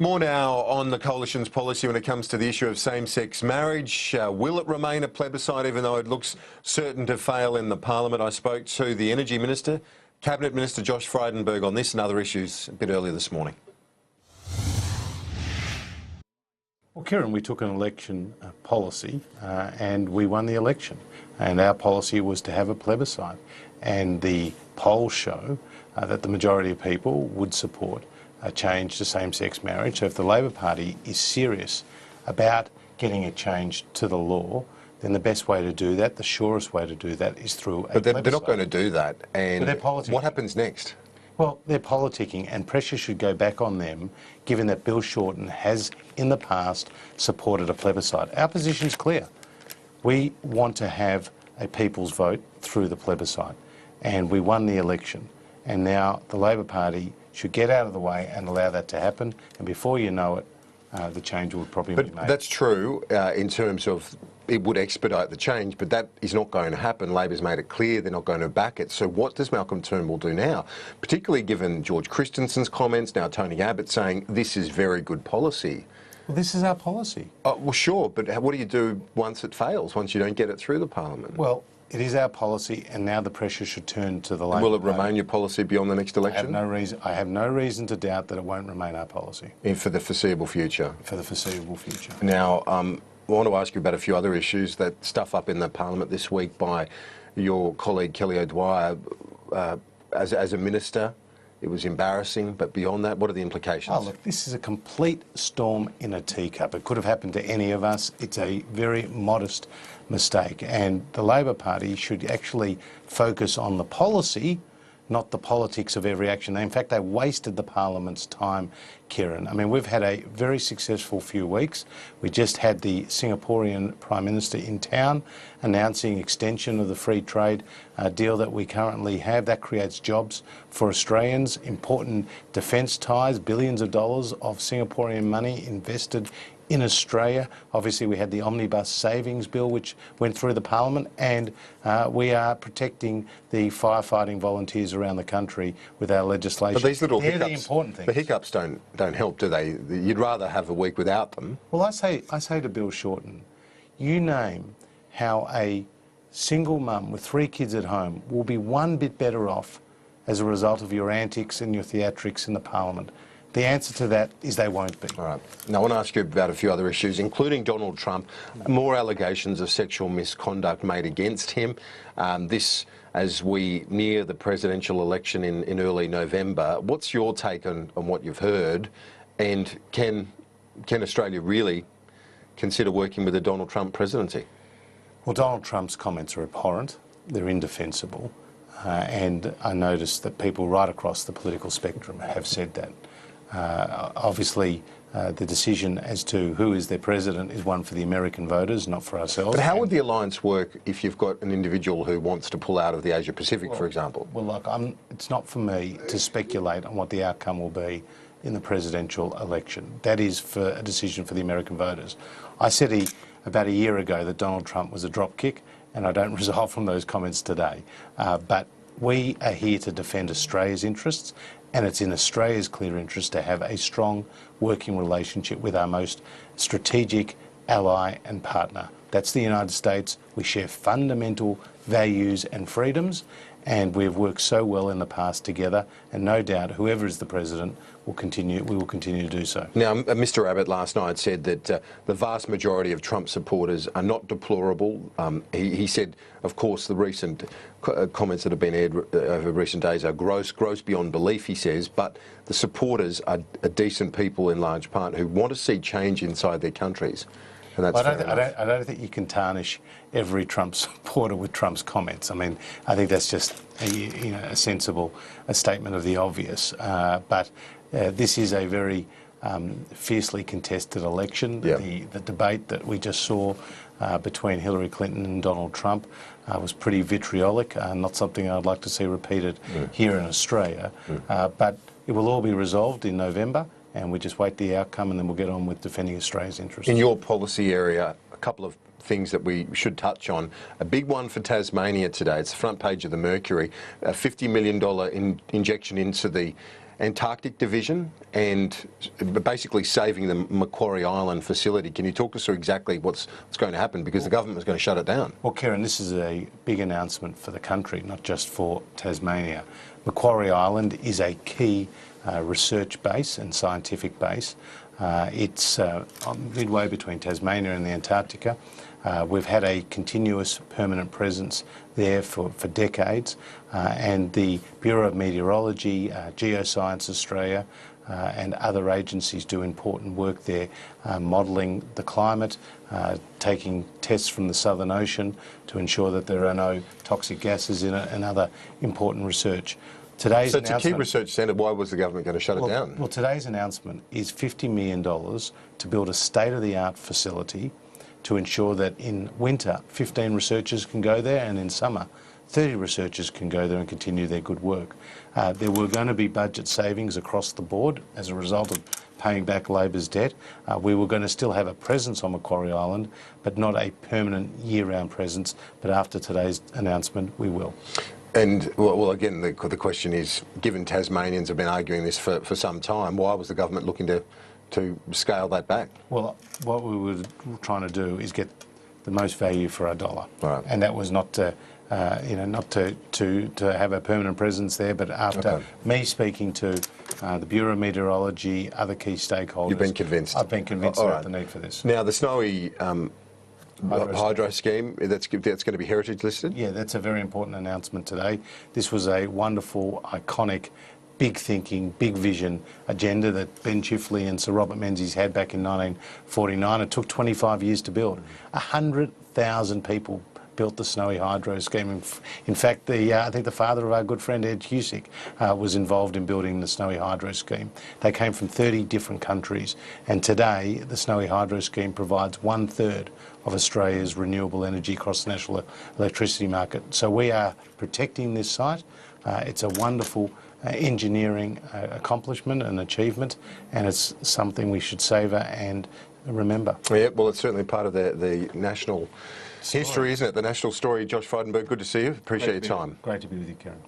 More now on the Coalition's policy when it comes to the issue of same-sex marriage. Will it remain a plebiscite even though it looks certain to fail in the Parliament? I spoke to the Energy Minister, Cabinet Minister Josh Frydenberg on this and other issues a bit earlier this morning. Well, Kieran, we took an election policy and we won the election. And our policy was to have a plebiscite. And the polls show that the majority of people would support a change to same-sex marriage. So if the Labor Party is serious about getting it changed to the law, then the best way to do that, the surest way to do that, is through a plebiscite. But they're not going to do that. And but they're politicking. What happens next? Well, they're politicking, and pressure should go back on them, given that Bill Shorten has, in the past, supported a plebiscite. Our position's clear. We want to have a people's vote through the plebiscite, and we won the election. And now the Labor Party should get out of the way and allow that to happen, and before you know it, the change will probably be made. But that's true in terms of it would expedite the change, but that is not going to happen. Labor's made it clear they're not going to back it. So what does Malcolm Turnbull do now? Particularly given George Christensen's comments, now Tony Abbott saying this is very good policy. Well, this is our policy. Well, sure, but what do you do once it fails, once you don't get it through the Parliament? Well, it is our policy, and now the pressure should turn to the Labor Will it Party. remain your policy beyond the next election? I have no reason to doubt that it won't remain our policy. For the foreseeable future? For the foreseeable future. Now, I want to ask you about a few other issues. That stuff up in the Parliament this week by your colleague Kelly O'Dwyer. As a minister, it was embarrassing, but beyond that, what are the implications? Oh, look, this is a complete storm in a teacup. It could have happened to any of us. It's a very modest mistake, and the Labor Party should actually focus on the policy, not the politics of every action. In fact, they wasted the Parliament's time, Kieran. I mean, we've had a very successful few weeks. We just had the Singaporean Prime Minister in town announcing extension of the free trade deal that we currently have. That creates jobs for Australians, important defence ties, billions of dollars of Singaporean money invested in Australia. Obviously, we had the Omnibus Savings Bill, which went through the Parliament, and we are protecting the firefighting volunteers around the country with our legislation. But these little hiccups, the important things. The hiccups don't help, do they? You'd rather have a week without them. Well, I say to Bill Shorten, you name how a single mum with 3 kids at home will be one bit better off as a result of your antics and your theatrics in the Parliament. The answer to that is they won't be. All right. Now, I want to ask you about a few other issues, including Donald Trump. More allegations of sexual misconduct made against him. This, as we near the presidential election in early November. What's your take on what you've heard? And can Australia really consider working with the Donald Trump presidency? Well, Donald Trump's comments are abhorrent. They're indefensible. And I noticed that people right across the political spectrum have said that. Obviously, the decision as to who is their president is one for the American voters, not for ourselves. But how would the alliance work if you've got an individual who wants to pull out of the Asia-Pacific, for example? Well, look, it's not for me to speculate on what the outcome will be in the presidential election. That is for a decision for the American voters. I said about a year ago that Donald Trump was a dropkick, and I don't resolve from those comments today. But we are here to defend Australia's interests, and it's in Australia's clear interest to have a strong working relationship with our most strategic ally and partner. That's the United States. We share fundamental values and freedoms, and we've worked so well in the past together, and no doubt whoever is the president we will continue to do so. Now, Mr Abbott last night said that the vast majority of Trump supporters are not deplorable. He said, of course, the recent comments that have been aired over recent days are gross beyond belief, he says, but the supporters are decent people in large part who want to see change inside their countries. And that's I don't think you can tarnish every Trump supporter with Trump's comments. I mean, I think that's just a sensible statement of the obvious. But this is a very fiercely contested election. Yep. The debate that we just saw between Hillary Clinton and Donald Trump was pretty vitriolic, not something I'd like to see repeated here in Australia. But it will all be resolved in November, and we just wait the outcome, and then we'll get on with defending Australia's interests. In your policy area, a couple of things that we should touch on. A big one for Tasmania today. It's the front page of the Mercury. A $50 million injection into the Antarctic Division and basically saving the Macquarie Island facility. Can you talk us through exactly what's going to happen? Because the government is going to shut it down. Well, Kieran, this is a big announcement for the country, not just for Tasmania. Macquarie Island is a key research base and scientific base. It's midway between Tasmania and the Antarctica. We've had a continuous permanent presence there for decades, and the Bureau of Meteorology, Geoscience Australia and other agencies do important work there, modelling the climate, taking tests from the Southern Ocean to ensure that there are no toxic gases in it, and other important research. So it's a key research centre. Why was the government going to shut it down? Well, today's announcement is $50 million to build a state-of-the-art facility to ensure that in winter 15 researchers can go there, and in summer 30 researchers can go there and continue their good work. There were going to be budget savings across the board as a result of paying back Labor's debt. We were going to still have a presence on Macquarie Island, but not a permanent year-round presence. But after today's announcement, we will. And, well, again, the question is, given Tasmanians have been arguing this for some time, why was the government looking to scale that back? Well, what we were trying to do is get the most value for our dollar. Right. And that was not to, not to have a permanent presence there, but after me speaking to the Bureau of Meteorology, other key stakeholders... You've been convinced? I've been convinced about the need for this. Now, the Snowy hydro scheme, that's going to be heritage listed? Yeah, that's a very important announcement today. This was a wonderful, iconic, big thinking, big vision agenda that Ben Chifley and Sir Robert Menzies had back in 1949. It took 25 years to build. 100,000 people built the Snowy hydro scheme. In fact, I think the father of our good friend Ed Husick was involved in building the Snowy hydro scheme. They came from 30 different countries, and today the Snowy hydro scheme provides 1/3 of Australia's renewable energy across the national electricity market. So we are protecting this site. It's a wonderful engineering accomplishment and achievement, and it's something we should savour and remember. Yeah, well, it's certainly part of the national history, isn't it? The national story. Josh Frydenberg, good to see you. Appreciate your time. Great to be with you, Kieran.